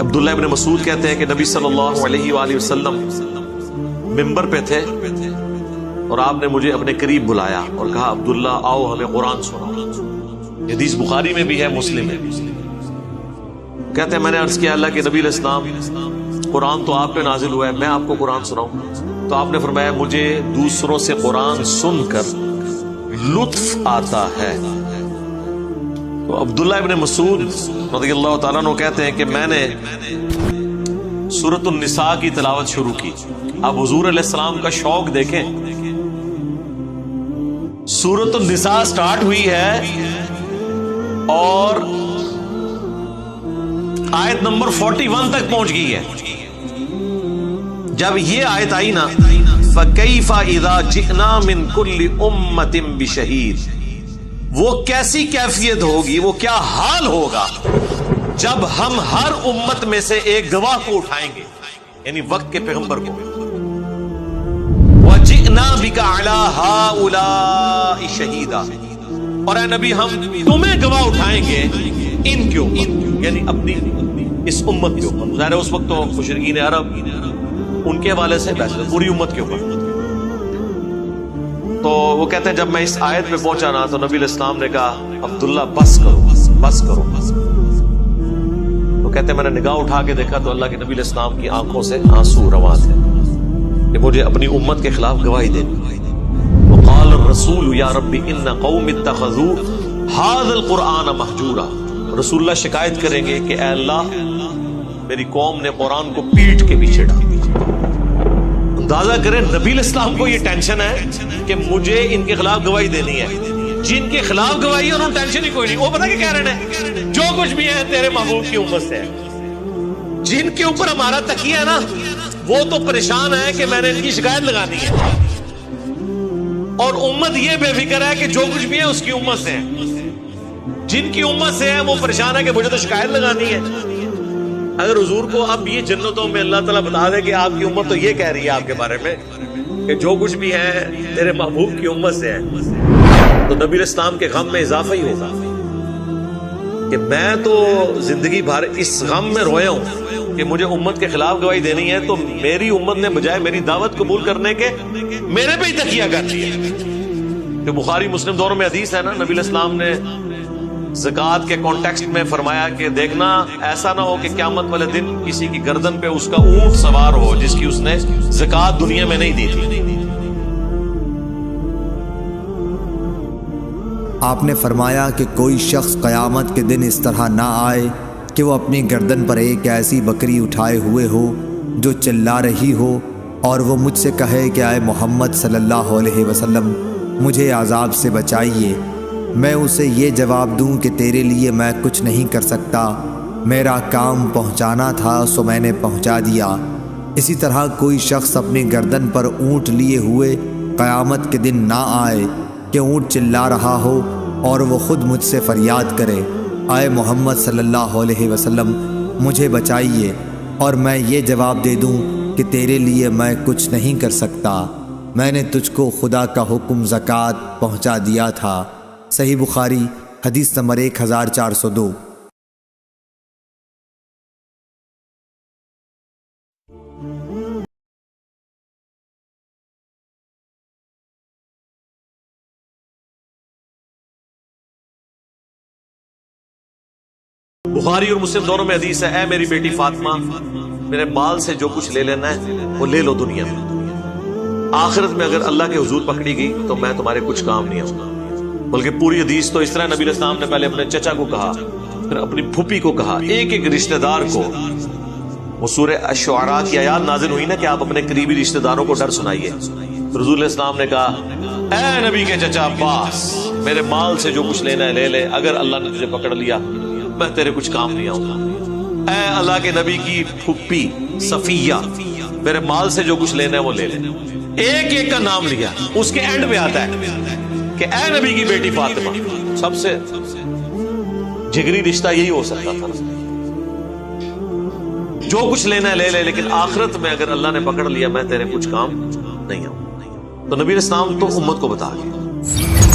عبداللہ ابن مسعود کہتے ہیں کہ نبی صلی اللہ علیہ وآلہ وسلم ممبر پہ تھے اور آپ نے مجھے اپنے قریب بلایا اور کہا عبداللہ آؤ ہمیں قرآن سناؤ. حدیث بخاری میں بھی ہے، مسلم میں. کہتے ہیں میں نے عرض کیا اللہ کے نبی علیہ السلام قرآن تو آپ پہ نازل ہوا ہے، میں آپ کو قرآن سناؤں؟ تو آپ نے فرمایا مجھے دوسروں سے قرآن سن کر لطف آتا ہے. تو عبداللہ ابن مسعود رضی اللہ تعالیٰ عنہ کہتے ہیں کہ میں نے سورۃ النساء کی تلاوت شروع کی. اب حضور علیہ السلام کا شوق دیکھیں، سورۃ النساء سٹارٹ ہوئی ہے اور آیت نمبر 41 تک پہنچ گئی ہے. جب یہ آیت آئی نا فَكَيْفَ إِذَا جِئْنَا مِن كُلِّ أُمَّةٍ بِشَهِيدٍ، وہ کیسی کیفیت ہوگی، وہ کیا حال ہوگا جب ہم ہر امت میں سے ایک گواہ کو اٹھائیں گے، یعنی وقت کے پیغمبر کو. وَجِئْنَا بِكَ عَلَىٰ هَٰؤُلَاءِ شَهِيدًا، اور اے نبی ہم تمہیں گواہ اٹھائیں گے ان کے اوپر، یعنی اپنی اس امت کے اوپر. ظاہر ہے اس وقت تو مشرکین عرب ان کے حوالے سے بحث پوری امت کے اوپر. تو وہ کہتے ہیں جب میں اس آیت پہ پہنچا نا تو نبی علیہ السلام نے کہا عبداللہ بس کرو بس کرو بس کرو. وہ کہتے ہیں میں نے نگاہ اٹھا کے دیکھا تو اللہ کے نبی علیہ السلام کی آنکھوں سے آنسو رواں تھے کہ مجھے اپنی امت کے خلاف گواہی دینی. وقال الرسول یا ربی ان قوم اتخذوا هذا القرآن مہجورا، رسول اللہ شکایت کریں گے کہ اے اللہ میری قوم نے قرآن کو پیٹ کے پیچھے ڈالا. اندازہ کریں نبی علیہ السلام کو یہ ٹینشن ہے کہ مجھے ان کے خلاف گواہی دینی ہے. جن کے خلاف گواہی ہے انہوں نے ٹینشن ہی کوئی نہیں، وہ پتہ کہ کہہ رہے ہیں جو کچھ بھی ہے تیرے محبوب کی امت سے ہے. جن کے اوپر ہمارا تکیہ ہے نا وہ تو پریشان ہے کہ میں نے ان کی شکایت لگانی ہے، اور امت یہ بے فکر ہے کہ جو کچھ بھی ہے اس کی امت سے ہے. جن کی امت سے ہے وہ پریشان ہے کہ مجھے تو شکایت لگانی ہے. اگر حضور کو اب یہ جنتوں میں اللہ تعالیٰ بتا دے کہ آپ کی امت تو یہ کہہ رہی ہے آپ کے بارے میں کہ جو کچھ بھی ہے تیرے محبوب کی امت سے ہے، تو نبی علیہ السلام کے غم میں اضافہ ہی ہوگا کہ میں تو زندگی بھر اس غم میں رویا ہوں کہ مجھے امت کے خلاف گواہی دینی ہے، تو میری امت نے بجائے میری دعوت قبول کرنے کے میرے پہ ہی تکیہ کر لیا. کہ بخاری مسلم دونوں میں حدیث ہے نا، نبی علیہ السلام نے زکوٰۃ کے کانٹیکسٹ میں فرمایا کہ دیکھنا ایسا نہ ہو کہ قیامت والے دن کسی کی گردن پہ اس کا اونٹ سوار ہو جس کی اس نے زکوٰۃ دنیا میں نہیں دی تھی. آپ نے فرمایا کہ کوئی شخص قیامت کے دن اس طرح نہ آئے کہ وہ اپنی گردن پر ایک ایسی بکری اٹھائے ہوئے ہو جو چلا رہی ہو اور وہ مجھ سے کہے کہ اے محمد صلی اللہ علیہ وسلم مجھے عذاب سے بچائیے. میں اسے یہ جواب دوں کہ تیرے لیے میں کچھ نہیں کر سکتا، میرا کام پہنچانا تھا سو میں نے پہنچا دیا. اسی طرح کوئی شخص اپنی گردن پر اونٹ لیے ہوئے قیامت کے دن نہ آئے کہ اونٹ چلا رہا ہو اور وہ خود مجھ سے فریاد کرے اے محمد صلی اللہ علیہ وسلم مجھے بچائیے، اور میں یہ جواب دے دوں کہ تیرے لیے میں کچھ نہیں کر سکتا، میں نے تجھ کو خدا کا حکم زکوٰۃ پہنچا دیا تھا. صحیح بخاری حدیث نمبر 1402. بخاری اور مسلم دونوں میں حدیث ہے اے میری بیٹی فاطمہ میرے مال سے جو کچھ لے لینا ہے وہ لے لو دنیا میں، آخرت میں اگر اللہ کے حضور پکڑی گئی تو میں تمہارے کچھ کام نہیں آؤں گا. بلکہ پوری حدیث تو اس طرح نبی علیہ السلام نے پہلے اپنے چچا کو کہا، پھر اپنی پھوپھی کو کہا، ایک ایک رشتہ دار کو. وہ سورہ الشعراء کی آیات نازل ہوئی نا کہ آپ اپنے قریبی رشتہ داروں کو ڈر سنائیے. رسول علیہ السلام نے کہا اے نبی کے چچا عباس میرے مال سے جو کچھ لینا ہے لے لے، اگر اللہ نے تجھے پکڑ لیا میں تیرے کچھ کام نہیں آؤں گا. اے اللہ کے نبی کی پھوپھی صفیہ میرے مال سے جو کچھ لینا ہے وہ لے لے. ایک ایک کا نام لیا. اس کے اینڈ پہ آتا ہے کہ اے نبی کی بیٹی فاطمہ. سب سے جگری رشتہ یہی ہو سکتا تھا، جو کچھ لینا ہے لے لے، لیکن آخرت میں اگر اللہ نے پکڑ لیا میں تیرے کچھ کام نہیں آؤں. تو نبی علیہ السلام تو امت کو بتا گئے.